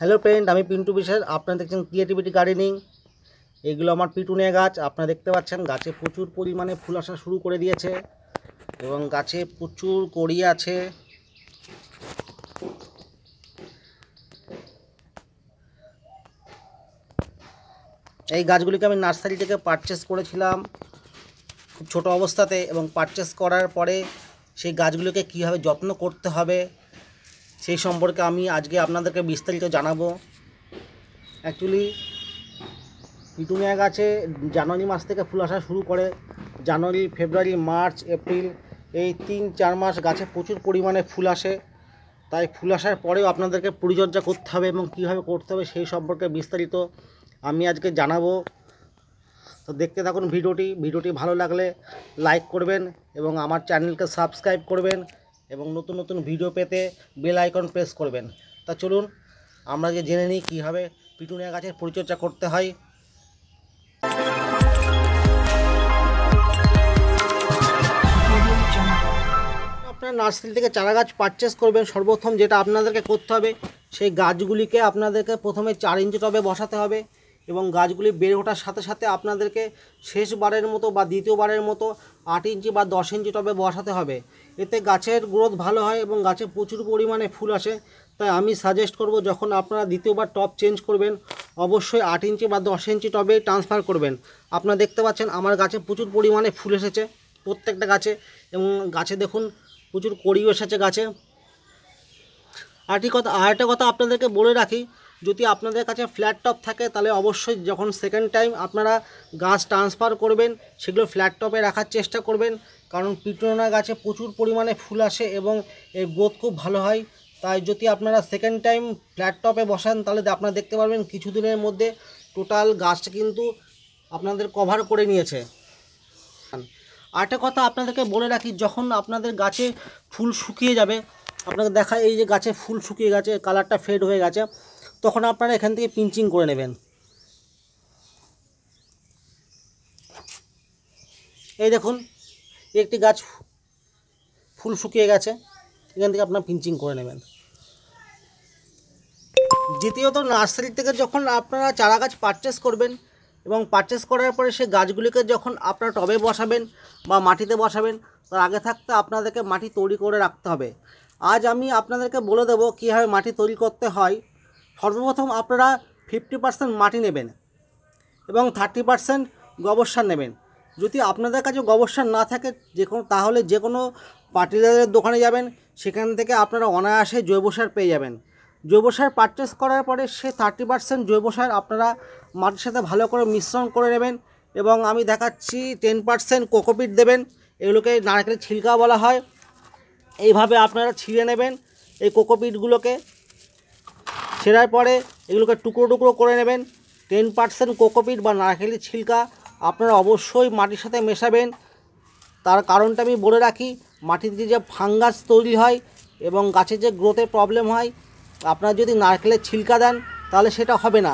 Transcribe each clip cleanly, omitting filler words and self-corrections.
Hello friend, আমি পিন্টু বিশ্বাস। আপনারা দেখছেন ক্রিয়েটিভিটি গার্ডেনিং। এগুলো আমার পিটুনিয়া গাছ। আপনারা দেখতে পাচ্ছেন গাছে প্রচুর পরিমাণে ফুল আসা শুরু করে দিয়েছে এবং গাছে প্রচুর কড়ি আছে। এই গাছগুলিকে আমি নার্সারি থেকে পারচেস করেছিলাম খুব ছোট অবস্থাতে, এবং পারচেস করার পরে সেই গাছগুলোকে কীভাবে যত্ন করতে হবে সেই সম্পর্কে আমি আজকে আপনাদেরকে বিস্তারিত জানাবো। অ্যাকচুয়ালি পিটুনিয়া গাছে জানুয়ারি মাস থেকে ফুল আসা শুরু করে। জানুয়ারি, ফেব্রুয়ারি, মার্চ, এপ্রিল, এই 3-4 মাস গাছে প্রচুর পরিমাণে ফুল আসে। তাই ফুল আসার পরেও আপনাদেরকে পরিচর্যা করতে হবে এবং কীভাবে করতে হবে সেই সম্পর্কে বিস্তারিত আমি আজকে জানাবো। তো দেখতে থাকুন ভিডিওটি ভালো লাগলে লাইক করবেন এবং আমার চ্যানেলকে সাবস্ক্রাইব করবেন এবং নতুন নতুন ভিডিও পেতে বেল আইকন প্রেস করবেন। তা চলুন আমরা জেনে নিই কীভাবে পিটুনিয়া গাছের পরিচর্যা করতে হয়। আপনারা নার্সারি থেকে চারা গাছ পারচেস করবেন, সর্বপ্রথম যেটা আপনাদেরকে করতে হবে সেই গাছগুলিকে আপনাদেরকে প্রথমে 4 ইঞ্চি টবে বসাতে হবে এবং গাছগুলি বেড়ে ওঠার সাথে সাথে আপনাদেরকে শেষবারের মতো বা দ্বিতীয়বারের মতো 8 ইঞ্চি বা 10 ইঞ্চি টবে বসাতে হবে। এতে গাছের গ্রোথ ভালো হয় এবং গাছে প্রচুর পরিমাণে ফুল আসে। তাই আমি সাজেস্ট করব, যখন আপনারা দ্বিতীয়বার টব চেঞ্জ করবেন অবশ্যই 8 ইঞ্চি বা 10 ইঞ্চি টবে ট্রান্সফার করবেন। আপনারা দেখতে পাচ্ছেন আমার গাছে প্রচুর পরিমাণে ফুল এসেছে প্রত্যেকটা গাছে, এবং গাছে দেখুন প্রচুর কড়িও এসেছে গাছে। আরেকটা কথা আপনাদেরকে বলে রাখি, যদি আপনাদের কাছে ফ্ল্যাট টপ থাকে তাহলে অবশ্যই যখন সেকেন্ড টাইম আপনারা গাছ ট্রান্সফার করবেন সেগুলো ফ্ল্যাট টপে রাখার চেষ্টা করবেন, কারণ পিটুনিয়া গাছে প্রচুর পরিমাণে ফুল আসে এবং এর গ্রোথ খুব ভালো হয়। তাই যদি আপনারা সেকেন্ড টাইম ফ্ল্যাট টপে বসান তাহলে আপনারা দেখতে পারবেন কিছুদিনের মধ্যে টোটাল গাছটা কিন্তু আপনাদের কভার করে নিয়েছে। আরেকটা কথা আপনাদেরকে বলে রাখি, যখন আপনাদের গাছে ফুল শুকিয়ে যাবে, আপনাকে দেখা এই যে গাছে ফুল শুকিয়ে গেছে, কালারটা ফেড হয়ে গেছে, তখন আপনারা এখান থেকে পিঞ্চিং করে নেবেন। এই দেখুন একটি গাছ ফুল শুকিয়ে গেছে, এখান থেকে আপনারা পিঞ্চিং করে নেবেন। দ্বিতীয়ত, নার্সারি থেকে যখন আপনারা চারা গাছ পারচেস করবেন এবং পারচেস করার পরে সেই গাছগুলিকে যখন আপনারা টবে বসাবেন বা মাটিতে বসাবেন, তার আগে থাকতে আপনাদেরকে মাটি তৈরি করে রাখতে হবে। আজ আমি আপনাদেরকে বলে দেবো কীভাবে মাটি তৈরি করতে হয়। সর্বপ্রথম আপনারা 50% মাটি নেবেন এবং 30% গোবর সার নেবেন। যদি আপনাদের কাছে গোবর সার না থাকে তাহলে যে কোনো ফার্টিলাইজারের দোকানে যাবেন, সেখান থেকে আপনারা অনায়াসে জৈব সার পেয়ে যাবেন। জৈব সার পারচেস করার পরে সে 30% জৈব সার আপনারা মাটির সাথে ভালো করে মিশ্রণ করে নেবেন এবং আমি দেখাচ্ছি 10% কোকোপিট দেবেন। এগুলোকে নারকেলের ছিলকা বলা হয়। এইভাবে আপনারা ছিঁড়ে নেবেন এই কোকোপিটগুলোকে। ছেঁড়ার পরে এগুলোকে টুকরো টুকরো করে নেবেন। 10% কোকোপিট বা নারকেলের ছিলকা আপনারা অবশ্যই মাটির সাথে মেশাবেন। তার কারণটা আমি বলে রাখি, মাটিতে যে ফাঙ্গাস তৈরি হয় এবং গাছের যে গ্রোথের প্রবলেম হয়, আপনারা যদি নারকেলের ছিলকা দেন তাহলে সেটা হবে না।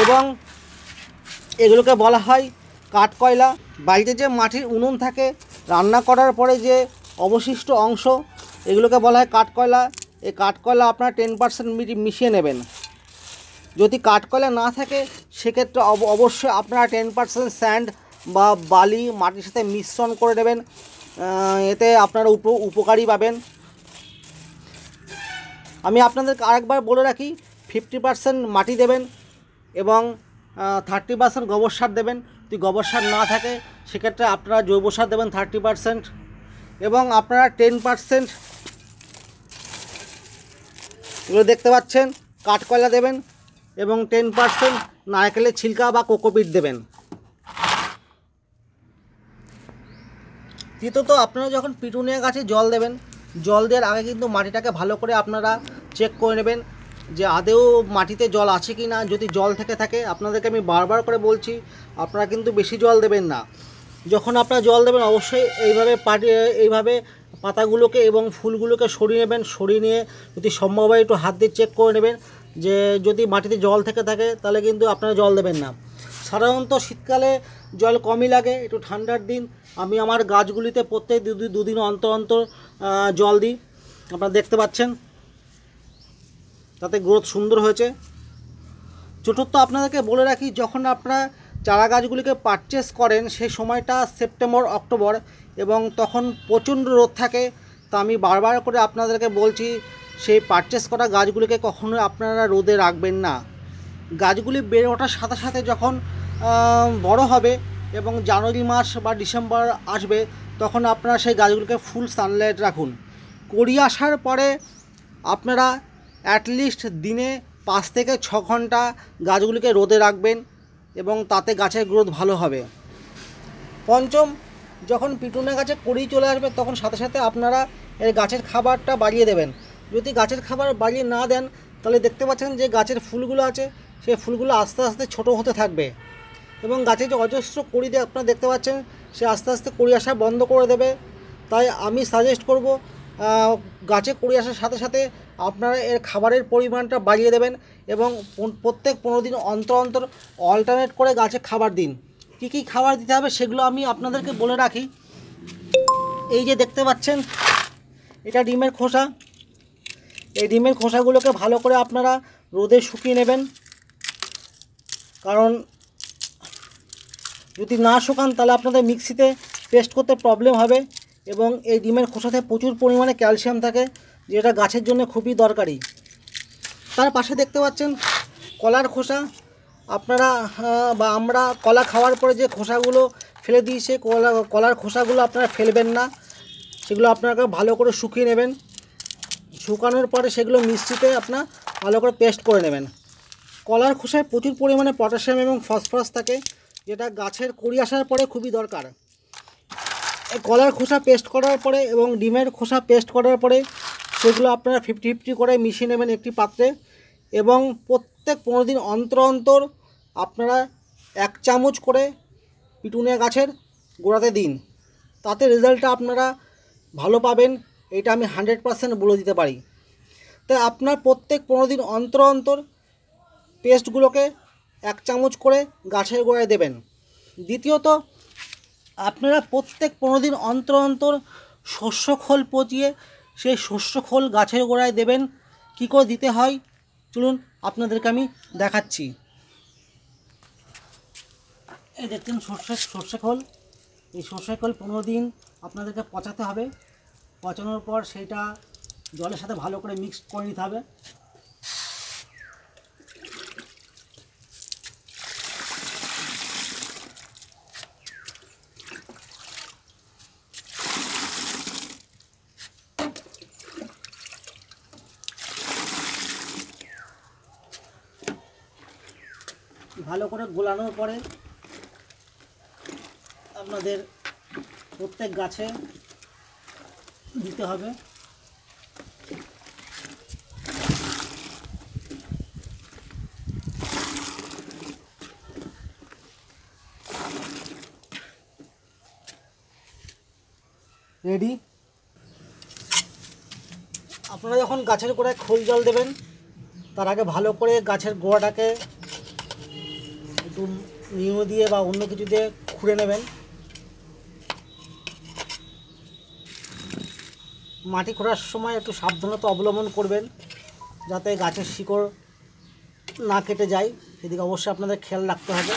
এবং এগুলোকে বলা হয় কাঠকয়লা। বাড়িতে যে মাটির উনুন থাকে, রান্না করার পরে যে অবশিষ্ট অংশ, এগুলোকে বলা হয় কাঠকয়লা। এই কাঠকয়লা আপনারা 10% মিশিয়ে নেবেন। যদি কাঠকয়লা না থাকে সেক্ষেত্রে অবশ্যই আপনারা 10% স্যান্ড বা বালি মাটির সাথে মিশ্রণ করে নেবেন। এতে আপনারা উপকারী পাবেন। আমি আপনাদেরকে আরেকবার বলে রাখি, 50% মাটি দেবেন এবং 30% গোবর সার দেবেন। যদি গোবর সার না থাকে সেক্ষেত্রে আপনারা জৈব সার দেবেন 30% এবং আপনারা 10% এগুলো দেখতে পাচ্ছেন কাঠকয়লা দেবেন এবং 10% নারকেলের ছিলকা বা কোকোপিট দেবেন। তৃতীয়ত, আপনারা যখন পিটুনিয়া গাছে জল দেবেন, জল দেওয়ার আগে কিন্তু মাটিটাকে ভালো করে আপনারা চেক করে নেবেন যে আদৌ মাটিতে জল আছে কি না। যদি জল থেকে থাকে, আপনাদেরকে আমি বারবার করে বলছি, আপনারা কিন্তু বেশি জল দেবেন না। যখন আপনারা জল দেবেন অবশ্যই এইভাবে পাতাগুলোকে এবং ফুলগুলোকে সরিয়ে নেবেন। সরিয়ে নিয়ে যদি সম্ভব হয় একটু হাত দিয়ে চেক করে নেবেন যে যদি মাটিতে জল থেকে থাকে তাহলে কিন্তু আপনারা জল দেবেন না। সাধারণত শীতকালে জল কমই লাগে, একটু ঠান্ডার দিন আমি আমার গাছগুলিতে প্রত্যেক দুদিন অন্তর অন্তর জল দিই, আপনারা দেখতে পাচ্ছেন। তাতে গ্রোথ সুন্দর হয়েছে। চতুর্থ, আপনাদেরকে বলে রাখি, যখন আপনারা চারা গাছগুলিকে পারচেস করেন সেই সময়টা সেপ্টেম্বর অক্টোবর এবং তখন প্রচণ্ড রোদ থাকে। তা আমি বারবার করে আপনাদেরকে বলছি, সেই পারচেস করা গাছগুলিকে কখনোই আপনারা রোদে রাখবেন না। গাছগুলি বেড়ে ওঠার সাথে সাথে যখন বড় হবে এবং জানুয়ারি মাস বা ডিসেম্বর আসবে, তখন আপনারা সেই গাছগুলিকে ফুল সানলাইট রাখুন। কড়ি আসার পরে আপনারা অ্যাটলিস্ট দিনে 5 থেকে 6 ঘন্টা গাছগুলিকে রোদে রাখবেন এবং তাতে গাছের গ্রোথ ভালো হবে। পঞ্চম, যখন পিটুনিয়া গাছে কড়ি চলে আসবে তখন সাথে সাথে আপনারা এর গাছের খাবারটা বাড়িয়ে দেবেন। যদি গাছের খাবার বাড়িয়ে না দেন তাহলে দেখতে পাচ্ছেন যে গাছের ফুলগুলো আছে সেই ফুলগুলো আস্তে আস্তে ছোট হতে থাকবে এবং গাছে যে অজস্র কড়ি আপনারা দেখতে পাচ্ছেন সে আস্তে আস্তে কড়ি আসা বন্ধ করে দেবে। তাই আমি সাজেস্ট করব, গাছে কড়ি আসার সাথে সাথে আপনারা এর খাবারের পরিমাণটা বাড়িয়ে দেবেন এবং প্রত্যেক 15 দিন অন্তর অন্তর অল্টারনেট করে গাছে খাবার দিন। কী কী খাবার দিতে হবে সেগুলো আমি আপনাদেরকে বলে রাখি। এই যে দেখতে পাচ্ছেন, এটা ডিমের খোসা। এই ডিমের খোসাগুলোকে ভালো করে আপনারা রোদে শুকিয়ে নেবেন, কারণ যদি না শুকান তাহলে আপনাদের মিক্সিতে পেস্ট করতে প্রবলেম হবে। এবং এই ডিমের খোসাতে প্রচুর পরিমাণে ক্যালসিয়াম থাকে, যেটা গাছের জন্য খুবই দরকারি। তার পাশে দেখতে পাচ্ছেন কলার খোসা। আপনারা বা আমরা কলা খাওয়ার পরে যে খোসাগুলো ফেলে দিই, সেই কলার খোসাগুলো আপনারা ফেলবেন না, সেগুলো আপনাকে ভালো করে শুকিয়ে নেবেন। শুকানোর পরে সেগুলো মিক্সিতে আপনার ভালো করে পেস্ট করে নেবেন। কলার খোসায় প্রচুর পরিমাণে পটাশিয়াম এবং ফসফরাস থাকে, যেটা গাছের কড়ি আসার পরে খুবই দরকার। কলার খোসা পেস্ট করার পরে এবং ডিমের খোসা পেস্ট করার পরে সেগুলো আপনারা 50-50 করে মিশিয়ে নেবেন একটি পাত্রে এবং প্রত্যেক 15 দিন অন্তর অন্তর আপনারা 1 চামচ করে পিটুনিয়া গাছের গোড়াতে দিন। তাতে রেজাল্টটা আপনারা ভালো পাবেন, এটা আমি 100% বলে দিতে পারি। তাই আপনার প্রত্যেক 15 দিন অন্তর অন্তর পেস্টগুলোকে 1 চামচ করে গাছের গোড়ায় দেবেন। দ্বিতীয়ত, আপনারা প্রত্যেক 15 দিন অন্তর অন্তর শস্য খোল পচিয়ে সেই শস্য খোল গাছের গোড়ায় দেবেন। কী করে দিতে হয় চলুন আপনাদেরকে আমি দেখাচ্ছি। এই দেখছেন সর্ষে খোল। এই সর্ষে খোল 15 দিন আপনাদেরকে পচাতে হবে। পচানোর পর সেইটা জলের সাথে ভালো করে মিক্স করে নিতে হবে। ভালো করে গোলানোর পরে আপনাদের প্রত্যেক গাছে দিতে হবে। রেডি। আপনারা যখন গাছের গোড়ায় খোল জল দেবেন তার আগে ভালো করে গাছের গোড়াটাকে একটু নিয়ম দিয়ে বা অন্য কিছু দিয়ে খুঁড়ে নেবেন। মাটি খোঁড়ার সময় একটু সাবধানতা অবলম্বন করবেন যাতে গাছের শিকড় না কেটে যায়, সেদিকে অবশ্যই আপনাদের খেয়াল রাখতে হবে।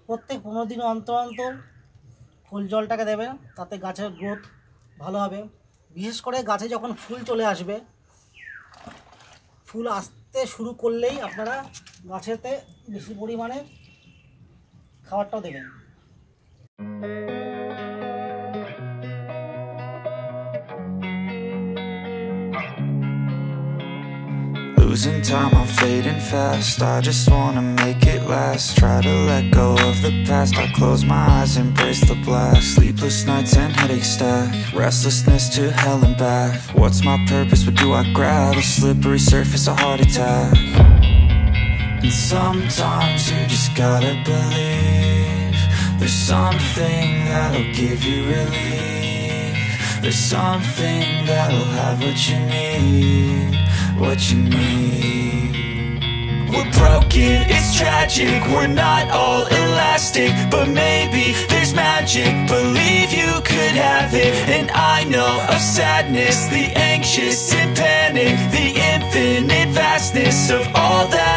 প্রত্যেক 15 দিন অন্তর অন্তর ফুল জলটাকে দেবেন, তাতে গাছের গ্রোথ ভালো হবে। বিশেষ করে গাছে যখন ফুল চলে আসবে, ফুল আসতে শুরু করলেই আপনারা গাছেতে বেশি পরিমাণে খাবারটাও দেবেন। Losing time, I'm fading fast. I just wanna make it last. Try to let go of the past. I close my eyes, embrace the blast. Sleepless nights and headaches stack. Restlessness to hell and back. What's my purpose? What do I grab? A slippery surface, a heart attack. And sometimes you just gotta believe there's something that'll give you relief. There's something that'll have what you need, what you need. We're broken, it's tragic, we're not all elastic, but maybe there's magic, believe you could have it. And I know of sadness, the anxious and panic, the infinite vastness of all that